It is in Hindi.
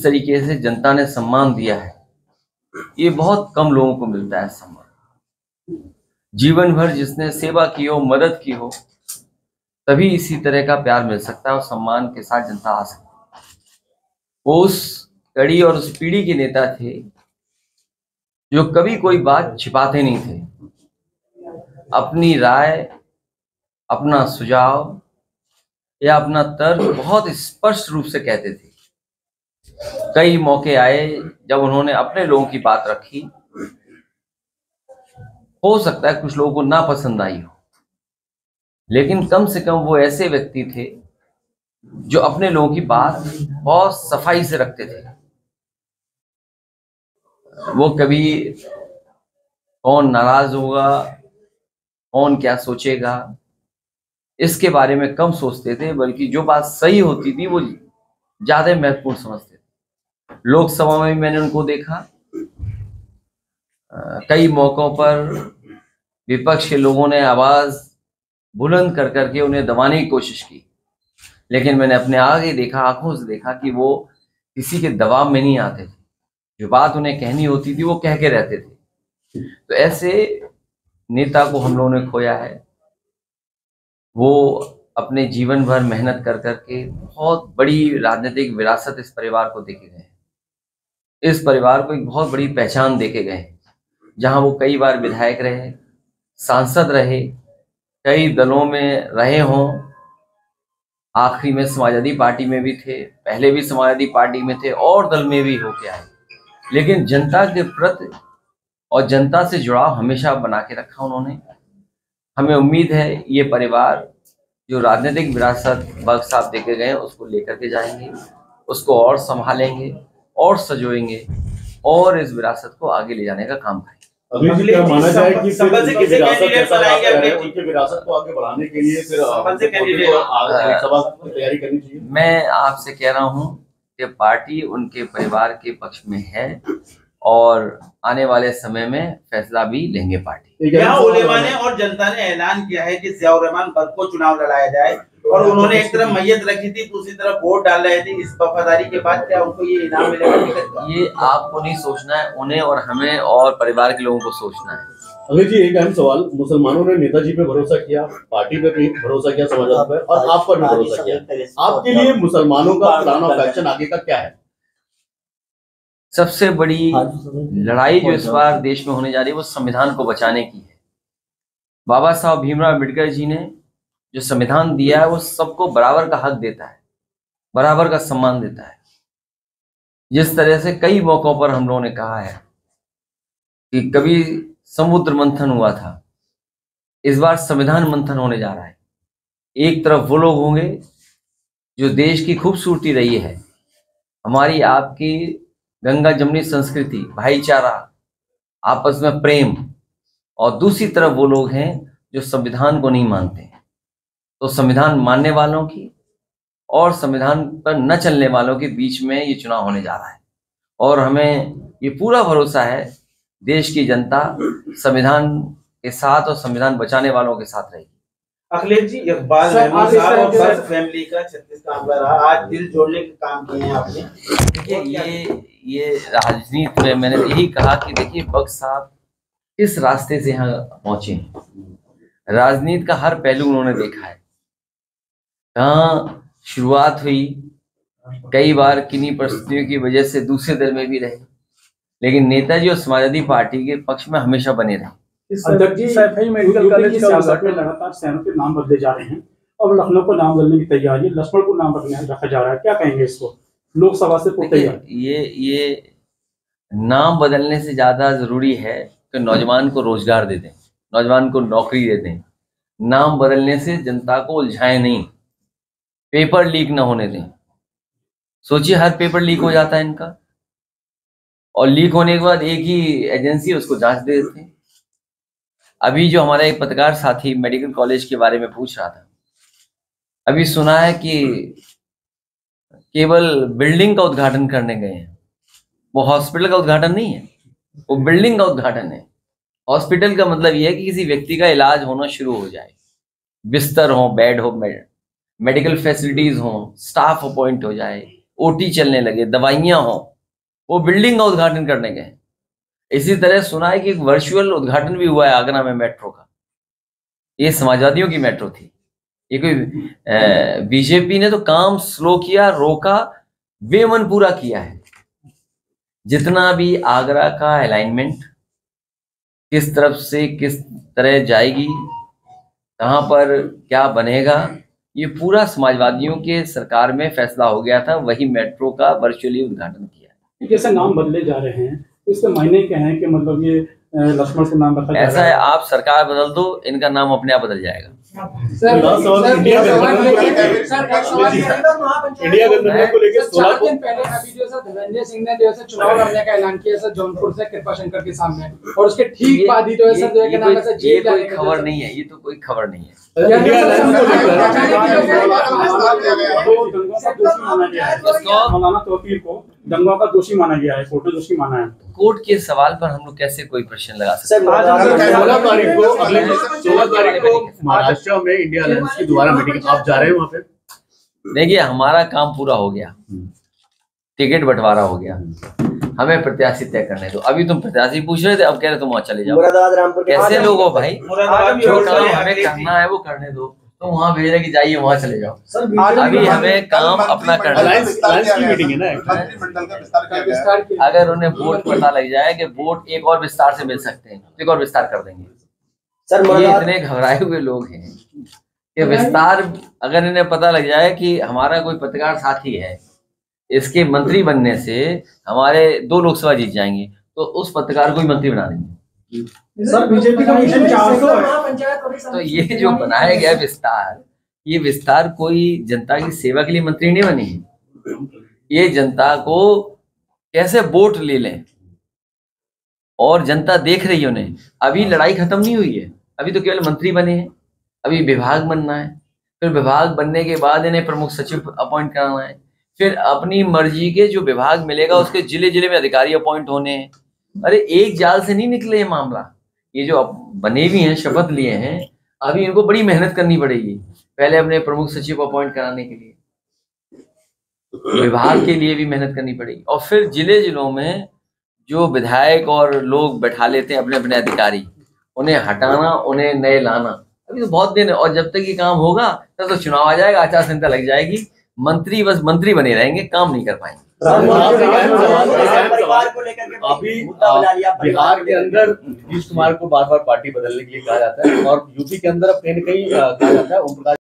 जिस तरीके से जनता ने सम्मान दिया है, ये बहुत कम लोगों को मिलता है सम्मान। जीवन भर जिसने सेवा की हो, मदद की हो, तभी इसी तरह का प्यार मिल सकता है और सम्मान के साथ जनता आ सकती है। वो उस कड़ी और उस पीढ़ी के नेता थे जो कभी कोई बात छिपाते नहीं थे। अपनी राय, अपना सुझाव या अपना तर्क बहुत स्पष्ट रूप से कहते थे। कई मौके आए जब उन्होंने अपने लोगों की बात रखी। हो सकता है कुछ लोगों को ना पसंद आई हो, लेकिन कम से कम वो ऐसे व्यक्ति थे जो अपने लोगों की बात बहुत सफाई से रखते थे। वो कभी कौन नाराज होगा, कौन क्या सोचेगा, इसके बारे में कम सोचते थे, बल्कि जो बात सही होती थी वो ज्यादा महत्वपूर्ण समझते थे। लोकसभा में मैंने उनको देखा, कई मौकों पर विपक्ष के लोगों ने आवाज बुलंद कर करके उन्हें दबाने की कोशिश की, लेकिन मैंने अपने आगे देखा, आंखों से देखा कि वो किसी के दबाव में नहीं आते थे। जो बात उन्हें कहनी होती थी वो कह के रहते थे। तो ऐसे नेता को हम लोगों ने खोया है। वो अपने जीवन भर मेहनत कर करके बहुत बड़ी राजनीतिक विरासत इस परिवार को देके गए। इस परिवार को एक बहुत बड़ी पहचान देके गए, जहां वो कई बार विधायक रहे, सांसद रहे, कई दलों में रहे हों। आखिरी में समाजवादी पार्टी में भी थे, पहले भी समाजवादी पार्टी में थे और दल में भी होके आए, लेकिन जनता के प्रति और जनता से जुड़ाव हमेशा बना के रखा उन्होंने। हमें उम्मीद है ये परिवार जो राजनीतिक विरासत बख्श साहब देके गए उसको लेकर के जाएंगे, उसको और संभालेंगे और सजोएंगे और इस विरासत को आगे ले जाने का काम करेंगे। अभी क्या माना जाए कि संभल से किसी कैंडिडेट बनाएंगे अपने उनके विरासत को आगे बढ़ाने के लिए फिर संभल से कैंडिडेट सभा की तैयारी करनी चाहिए? मैं आपसे कह रहा हूं कि पार्टी उनके परिवार के पक्ष में है और आने वाले समय में फैसला भी लेंगे पार्टी। यहाँ उलेमा ने और जनता ने ऐलान किया है कि ज़ियाउर रहमान बर्क को चुनाव लड़ाया जाए और उन्होंने एक तरफ मैयत रखी थी, दूसरी तरफ वोट डाल रहे थे। इस वफादारी के बाद क्या उनको ये इनाम मिलेगा? ये आपको नहीं सोचना है, उन्हें और हमें और परिवार के लोगों को सोचना है। अभी जी एक अहम सवाल, मुसलमानों ने नेताजी पे भरोसा किया, पार्टी पे भी भरोसा किया, समाजवाद पे, और आप पर भी भरोसा किया। आपके लिए मुसलमानों का प्लान ऑफ एक्शन आगे का क्या है? सबसे बड़ी लड़ाई जो इस बार देश में होने जा रही है वो संविधान को बचाने की है। बाबा साहब भीमराव अम्बेडकर जी ने जो संविधान दिया है वो सबको बराबर का हक देता है, बराबर का सम्मान देता है। जिस तरह से कई मौकों पर हम लोगों ने कहा है कि कभी समुद्र मंथन हुआ था, इस बार संविधान मंथन होने जा रहा है। एक तरफ वो लोग होंगे जो देश की खूबसूरती रही है, हमारी आपकी गंगा जमुनी संस्कृति, भाईचारा, आपस में प्रेम, और दूसरी तरफ वो लोग हैं जो संविधान को नहीं मानते हैं। तो संविधान मानने वालों की और संविधान पर न चलने वालों के बीच में ये चुनाव होने जा रहा है और हमें ये पूरा भरोसा है देश की जनता संविधान के साथ और संविधान बचाने वालों के साथ रहेगी। अखिलेश जी, इकबाल महमूद साहब और बर्क फैमिली का 36 काम कर रहा, आज दिल जोड़ने के काम किए हैं आपने। देखिए ये राजनीति में मैंने यही कहा कि देखिए बर्क साहब किस रास्ते से यहाँ पहुंचे हैं। राजनीति का हर पहलू उन्होंने देखा है, कहाँ शुरुआत हुई, कई बार किन्हीं परिस्थितियों की वजह से दूसरे दल में भी रहे, लेकिन नेताजी और समाजवादी पार्टी के पक्ष में हमेशा बने रहे। मेडिकल कॉलेज सियासत में लगातार शहरों के नाम बदले जा रहे हैं और लखनऊ को नाम बदलने की तैयारी है, लक्ष्मण को नाम रखा जा रहा है, क्या कहेंगे इसको? लोकसभा से ये नाम बदलने से ज्यादा जरूरी है कि नौजवान को रोजगार दे दें, नौजवान को नौकरी दे दें। नाम बदलने से जनता को उलझाएं नहीं, पेपर लीक ना होने दें। सोचिए हर पेपर लीक हो जाता है इनका, और लीक होने के बाद एक ही एजेंसी उसको जांच दे देते हैं। अभी जो हमारा एक पत्रकार साथी मेडिकल कॉलेज के बारे में पूछ रहा था, अभी सुना है कि केवल बिल्डिंग का उद्घाटन करने गए हैं, वो हॉस्पिटल का उद्घाटन नहीं है, वो बिल्डिंग का उद्घाटन है। हॉस्पिटल का मतलब ये है कि किसी व्यक्ति का इलाज होना शुरू हो जाए, बिस्तर हो, बेड हो, मेडिकल फैसिलिटीज हो, स्टाफ अपॉइंट हो जाए, ओटी चलने लगे, दवाइयां हो, वो बिल्डिंग का उद्घाटन करने गए। इसी तरह सुना है कि एक वर्चुअल उद्घाटन भी हुआ है आगरा में मेट्रो का। ये समाजवादियों की मेट्रो थी, ये कोई बीजेपी ने तो काम स्लो किया, रोका, बेमन पूरा किया है। जितना भी आगरा का अलाइनमेंट किस तरफ से किस तरह जाएगी, कहाँ पर क्या बनेगा, ये पूरा समाजवादियों के सरकार में फैसला हो गया था। वही मेट्रो का वर्चुअली उद्घाटन किया। जैसे नाम बदले जा रहे हैं, इसके मायने क्या है कि मतलब ये लक्ष्मण को नाम रखा ऐसा है, आप सरकार बदल दो, इनका नाम अपने आप बदल जाएगा। इंडिया गठबंधन को लेकर 4 दिन पहले अभी जो है धनंजय सिंह ने जो है चुनाव लड़ने का ऐलान किया सर जौनपुर से कृपाशंकर के सामने, और उसके ठीक बाद ही जो है सर के नाम ऐसा ये कोई खबर नहीं है, ये तो कोई खबर नहीं है। मौलाना तौकीर को दंगों का दोषी माना गया है, कोर्ट ने दोषी माना है। कोर्ट के सवाल पर हम लोग कैसे कोई प्रश्न लगा सकते हैं? 16 तारीख को महाराष्ट्र में इंडिया अलायंस की दोबारा मीटिंग, आप जा रहे हैं वहाँ पे? देखिए, हमारा काम पूरा हो गया, टिकट बंटवारा हो गया, हमें प्रत्याशी तय करने दो। अभी तुम प्रत्याशी पूछ रहे थे, अब कह रहे तुम वहाँ चले जाओ। कैसे लोग हो भाई? जो काम हमें करना है वो करने दो। तो वहाँ भेज रहे कि जाइए वहाँ चले जाओ। अभी हमें काम अपना करना है। अलायंस की मीटिंग है ना, मंत्रिमंडल का विस्तार किया गया है। अगर उन्हें वोट पता लग जाए कि वोट एक और विस्तार से मिल सकते हैं, एक और विस्तार कर देंगे। ये इतने घबराए हुए लोग हैं कि विस्तार, अगर इन्हें पता लग जाए कि हमारा कोई पत्रकार साथी है, इसके मंत्री बनने से हमारे 2 लोकसभा जीत जाएंगे, तो उस पत्रकार को ही मंत्री बना देंगे। सर बीजेपी का मिशन 400 है। तो ये जो बनाया गया विस्तार, ये विस्तार कोई जनता की सेवा के लिए मंत्री नहीं बनी है। ये जनता को कैसे वोट ले लें, और जनता देख रही है उन्हें। अभी लड़ाई खत्म नहीं हुई है, अभी तो केवल मंत्री बने हैं, अभी विभाग बनना है, फिर विभाग बनने के बाद इन्हें प्रमुख सचिव अपॉइंट कराना है, फिर अपनी मर्जी के जो विभाग मिलेगा उसके जिले जिले में अधिकारी अपॉइंट होने हैं। अरे एक जाल से नहीं निकले ये मामला, ये जो बने भी हैं, शपथ लिए हैं, अभी इनको बड़ी मेहनत करनी पड़ेगी। पहले अपने प्रमुख सचिव अपॉइंट कराने के लिए, विभाग के लिए भी मेहनत करनी पड़ेगी, और फिर जिले जिलों में जो विधायक और लोग बैठा लेते हैं अपने अपने अधिकारी, उन्हें हटाना, उन्हें नए लाना, अभी तो बहुत दिन है। और जब तक ये काम होगा तब तो चुनाव आ जाएगा, आचार संहिता लग जाएगी, मंत्री बस मंत्री बने रहेंगे, काम नहीं कर पाएंगे। अभी बिहार के अंदर नीतीश कुमार को बार बार पार्टी बदलने के लिए कहा जाता है, और यूपी के अंदर अब कहीं न कहीं कहा जाता है ओम प्रकाश